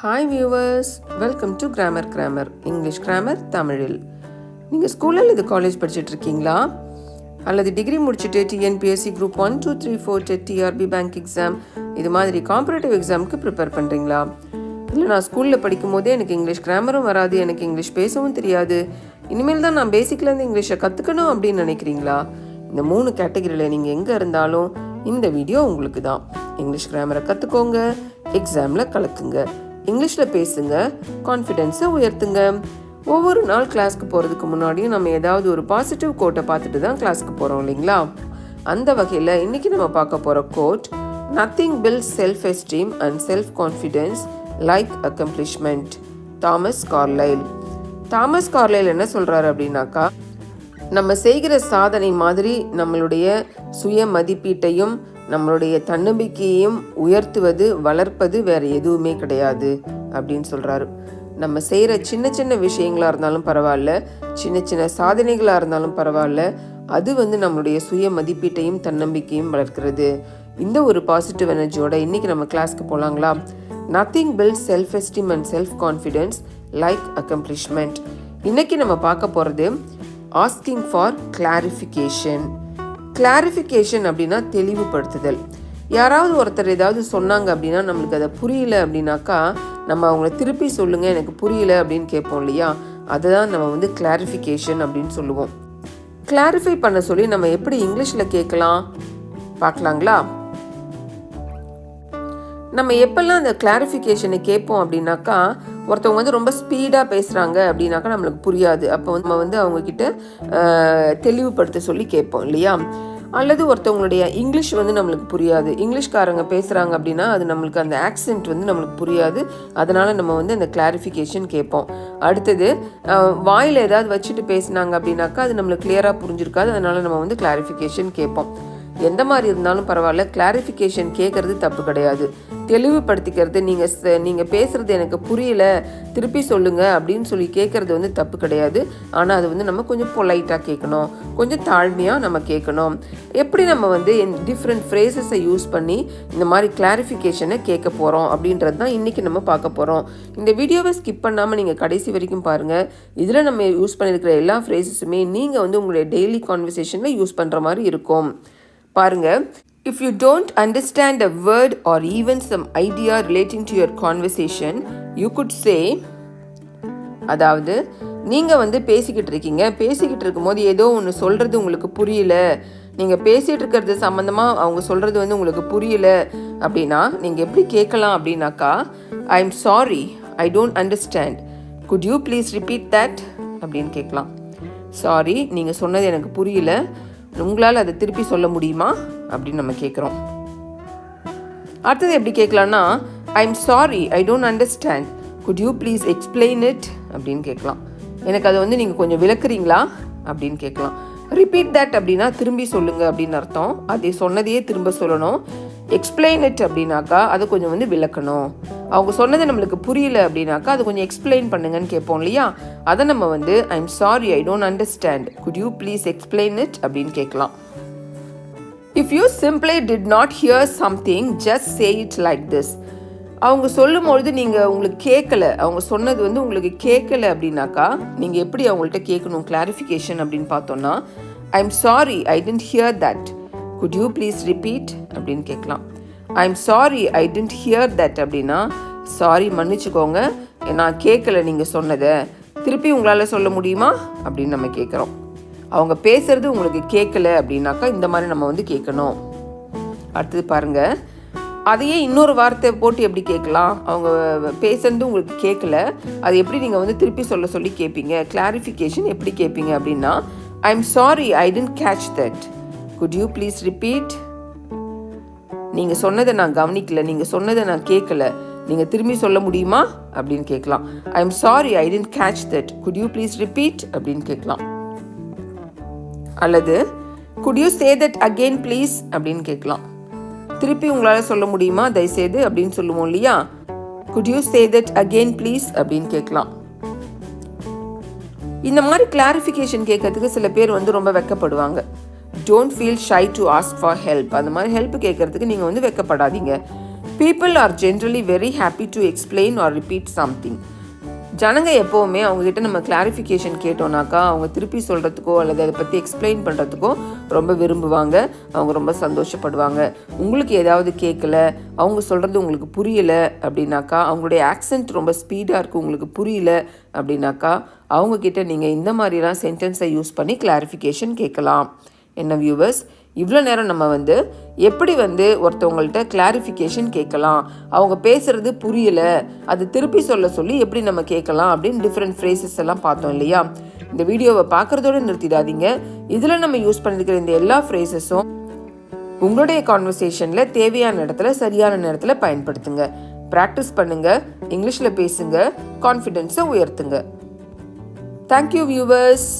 Hi viewers, welcome to Krammer English grammar தமிழில். நீங்கள் school அல்லது காலேஜ் படிச்சுட்ருக்கீங்களா? அல்லது டிகிரி முடிச்சுட்டு TNPSC group 1, 2, 3, 4 TET TRB bank exam இது மாதிரி காம்படேட்டிவ் எக்ஸாமுக்கு ப்ரிப்பேர் பண்ணுறீங்களா? இல்லை நான் ஸ்கூலில் படிக்கும் போதே எனக்கு இங்கிலீஷ் கிராமரும் வராது, எனக்கு இங்கிலீஷ் பேசவும் தெரியாது, இனிமேல் தான் நான் பேசிக்லேருந்து இங்கிலீஷை கற்றுக்கணும் அப்படின்னு நினைக்கிறீங்களா? இந்த 3 கேட்டகரியில் நீங்கள் எங்கே இருந்தாலும் இந்த வீடியோ உங்களுக்கு தான். இங்கிலீஷ் கிராமரை கற்றுக்கோங்க, எக்ஸாமில் கலக்குங்க, இங்கிலீஷில் பேசுங்க, கான்ஃபிடென்ஸை உயர்த்துங்க. ஒவ்வொரு நாள் கிளாஸ்க்கு போகிறதுக்கு முன்னாடியும் நம்ம ஏதாவது ஒரு பாசிட்டிவ் கோட்டை பார்த்துட்டு தான் கிளாஸ்க்கு போகிறோம் இல்லைங்களா? அந்த வகையில் இன்றைக்கி நம்ம பார்க்க போகிற quote, nothing builds self esteem and self confidence like accomplishment. Thomas Carlyle என்ன சொல்கிறாரு அப்படின்னாக்கா, நம்ம செய்கிற சாதனை மாதிரி நம்மளுடைய சுய மதிப்பீட்டையும் நம்மளுடைய தன்னம்பிக்கையையும் உயர்த்துவது, வளர்ப்பது வேறு எதுவுமே கிடையாது அப்படின்னு சொல்கிறாரு. நம்ம செய்கிற சின்ன சின்ன விஷயங்களாக இருந்தாலும் பரவாயில்ல, சின்ன சின்ன சாதனைகளாக இருந்தாலும் பரவாயில்ல, அது நம்மளுடைய சுய மதிப்பீட்டையும் தன்னம்பிக்கையும் வளர்க்கிறது. இந்த ஒரு பாசிட்டிவ் எனர்ஜியோட இன்றைக்கி நம்ம கிளாஸ்க்கு போகலாங்களா? Nothing builds self esteem and self confidence like accomplishment. இன்றைக்கி நம்ம பார்க்க போகிறது ஆஸ்கிங் ஃபார் கிளாரிஃபிகேஷன். கிளாரிஃபிகேஷன் அப்படின்னா தெளிவுபடுத்துதல். யாராவது ஒருத்தர் ஏதாவது சொன்னாங்க அப்படின்னா நம்மளுக்கு அதை புரியல அப்படின்னாக்கா நம்ம அவங்கள திருப்பி சொல்லுங்கள் எனக்கு புரியல அப்படின்னு கேட்போம் இல்லையா? அதை தான் நம்ம கிளாரிஃபிகேஷன் அப்படின்னு சொல்லுவோம். கிளாரிஃபை பண்ண சொல்லி நம்ம எப்படி இங்கிலீஷில் கேட்கலாம் பார்க்கலாங்களா? நம்ம எப்பெல்லாம் அந்த கிளாரிஃபிகேஷனை கேட்போம் அப்படின்னாக்கா, ஒருத்தவங்க ரொம்ப ஸ்பீடாக பேசுகிறாங்க அப்படின்னாக்கா நம்மளுக்கு புரியாது. அப்போ நம்ம அவங்கக்கிட்ட தெளிவுபடுத்த சொல்லி கேட்போம் இல்லையா? அல்லது ஒருத்தவங்களுடைய இங்கிலீஷ் நம்மளுக்கு புரியாது, இங்கிலீஷ்காரங்க பேசுகிறாங்க அப்படின்னா அது நம்மளுக்கு அந்த ஆக்சென்ட் நம்மளுக்கு புரியாது. அதனால் நம்ம அந்த கிளாரிஃபிகேஷன் கேட்போம். அடுத்தது வாயில் ஏதாவது வச்சுட்டு பேசினாங்க அப்படின்னாக்கா அது நம்மளுக்கு கிளியராக புரிஞ்சிருக்காது. அதனால் நம்ம கிளாரிஃபிகேஷன் கேட்போம். எந்த மாதிரி இருந்தாலும் பரவாயில்ல, கிளாரிஃபிகேஷன் கேட்குறது தப்பு கிடையாது. தெளிவுபடுத்திக்கிறது, நீங்கள் பேசுகிறது எனக்கு புரியல திருப்பி சொல்லுங்கள் அப்படின்னு சொல்லி கேட்குறது தப்பு கிடையாது. ஆனால் அது நம்ம கொஞ்சம் பொலைட்டாக கேட்கணும், கொஞ்சம் தாழ்மையாக நம்ம கேட்கணும். எப்படி நம்ம டிஃப்ரெண்ட் ஃப்ரேசஸை யூஸ் பண்ணி இந்த மாதிரி கிளாரிஃபிகேஷனை கேட்க போகிறோம் அப்படின்றது தான் இன்றைக்கி நம்ம பார்க்க போகிறோம். இந்த வீடியோவை ஸ்கிப் பண்ணாமல் நீங்கள் கடைசி வரைக்கும் பாருங்கள். இதில் நம்ம யூஸ் பண்ணியிருக்கிற எல்லா ஃப்ரேசஸுமே நீங்கள் உங்களுடைய டெய்லி கான்வர்சேஷனில் யூஸ் பண்ணுற மாதிரி இருக்கும். பாருங்க, if you don't understand a word or even some idea relating to your conversation, you could say, அதாவது நீங்கள் பேசிக்கிட்டு இருக்கீங்க, பேசிக்கிட்டு இருக்கும்போது ஏதோ ஒன்று சொல்கிறது உங்களுக்கு புரியல, நீங்கள் பேசிகிட்டு இருக்கிறது சம்மந்தமாக அவங்க சொல்கிறது உங்களுக்கு புரியல அப்படின்னா நீங்கள் எப்படி கேட்கலாம் அப்படின்னாக்கா, ஐ am sorry, I don't understand, could you please repeat that அப்படின்னு கேட்கலாம். சாரி, நீங்கள் சொன்னது எனக்கு புரியல, உங்களால் அதை திருப்பி சொல்ல முடியுமா அப்படின்னு நம்ம கேட்குறோம். அடுத்தது எப்படி கேட்கலான்னா, I am sorry, I don't understand, could you please explain it அப்படின்னு கேட்கலாம். எனக்கு அதை நீங்கள் கொஞ்சம் விளக்குறீங்களா அப்படின்னு கேட்கலாம். ரிப்பீட் தட் அப்படின்னா திரும்பி சொல்லுங்கள் அப்படின்னு அர்த்தம். அதை சொன்னதையே திரும்ப சொல்லணும். எக்ஸ்பிளைன் இட் அப்படின்னாக்கா அதை கொஞ்சம் விளக்கணும். அவங்க சொன்னது நம்மளுக்கு புரியல அப்படின்னாக்கா அது கொஞ்சம் எக்ஸ்பிளைன் பண்ணுங்கன்னு கேட்போம் இல்லையா? அதை நம்ம ஐ am sorry, I don't understand, could you please explain it அப்படின்னு கேட்கலாம். If you simply did not here something, just say it like this. அவங்க சொல்லும்பொழுது நீங்கள் உங்களுக்கு கேட்கல, அவங்க சொன்னது உங்களுக்கு கேட்கல அப்படின்னாக்கா நீங்கள் எப்படி அவங்கள்ட்ட கேட்கணும் கிளாரிஃபிகேஷன் அப்படின்னு பார்த்தோன்னா, I am sorry, I didn't hear that, could you please repeat அப்படின்னு கேட்கலாம். I am sorry, I didn't hear that அப்படின்னா, சாரி மன்னிச்சுக்கோங்க, நான் கேட்கல நீங்கள் சொன்னதை, திருப்பி உங்களால் சொல்ல முடியுமா அப்படின்னு நம்ம கேட்குறோம். அவங்க பேசுறது உங்களுக்கு கேட்கல அப்படின்னாக்கா இந்த மாதிரி நம்ம கேட்கணும். அடுத்தது பாருங்கள், அதையே இன்னொரு வார்த்தை போட்டு எப்படி கேட்கலாம்? அவங்க பேசுறது உங்களுக்கு கேட்கல, அது எப்படி நீங்கள் திருப்பி சொல்ல சொல்லி கேட்பீங்க? கிளாரிஃபிகேஷன் எப்படி கேட்பீங்க அப்படின்னா, I am sorry, I didn't catch that, could you please repeat. நீங்கள் சொன்னதை நான் கவனிக்கல, நீங்கள் சொன்னதை நான் கேட்கல, நீங்கள் திரும்பி சொல்ல முடியுமா அப்படின்னு கேட்கலாம். I am sorry, I didn't catch that, could you please repeat அப்படின்னு கேட்கலாம். அல்லது could you say that again please அப்படின்னு கேட்கலாம். திருப்பி உங்களால் சொல்ல முடியுமா தயவுசெய்து அப்படின்னு சொல்லுவோம் இல்லையா? Could you say that again please அப்படின்னு கேட்கலாம். இந்த மாதிரி கிளாரிஃபிகேஷன் கேட்கறதுக்கு சில பேர் ரொம்ப வெட்கப்படுவாங்க. Don't feel shy to ask for help. அந்த மாதிரி ஹெல்ப் கேட்கறதுக்கு நீங்கள் வெட்கப்படாதீங்க. People are generally very happy to explain or repeat something. ஜனங்க எப்போவுமே அவங்கக்கிட்ட நம்ம கிளாரிஃபிகேஷன் கேட்டோம்னாக்கா அவங்க திருப்பி சொல்கிறதுக்கோ அல்லது அதை பற்றி எக்ஸ்பிளைன் பண்ணுறதுக்கோ ரொம்ப விரும்புவாங்க, அவங்க ரொம்ப சந்தோஷப்படுவாங்க. உங்களுக்கு ஏதாவது கேட்கல, அவங்க சொல்கிறது உங்களுக்கு புரியலை அப்படின்னாக்கா, அவங்களுடைய ஆக்சென்ட் ரொம்ப ஸ்பீடாக இருக்குது, உங்களுக்கு புரியல அப்படின்னாக்கா, அவங்கக்கிட்ட நீங்கள் இந்த மாதிரிலாம் சென்டென்ஸை யூஸ் பண்ணி கிளாரிஃபிகேஷன் கேட்கலாம். என்ன வியூவர்ஸ், இவ்வளோ நேரம் நம்ம எப்படி ஒருத்தவங்கள்ட்ட கிளாரிஃபிகேஷன் கேட்கலாம், அவங்க பேசுகிறது புரியலை, அது திருப்பி சொல்லி எப்படி நம்ம கேட்கலாம் அப்படின்னு டிஃப்ரெண்ட் ஃப்ரேசஸ் எல்லாம் பார்த்தோம் இல்லையா. இந்த வீடியோவை பார்க்குறதோடு நிறுத்திடாதீங்க. இதில் நம்ம யூஸ் பண்ணியிருக்கிற இந்த எல்லா ஃப்ரேசஸும் உங்களுடைய கான்வர்சேஷனில் தேவையான இடத்துல சரியான நேரத்தில் பயன்படுத்துங்க. ப்ராக்டிஸ் பண்ணுங்கள், இங்கிலீஷில் பேசுங்க, கான்ஃபிடென்ஸை உயர்த்துங்க. Thank you viewers.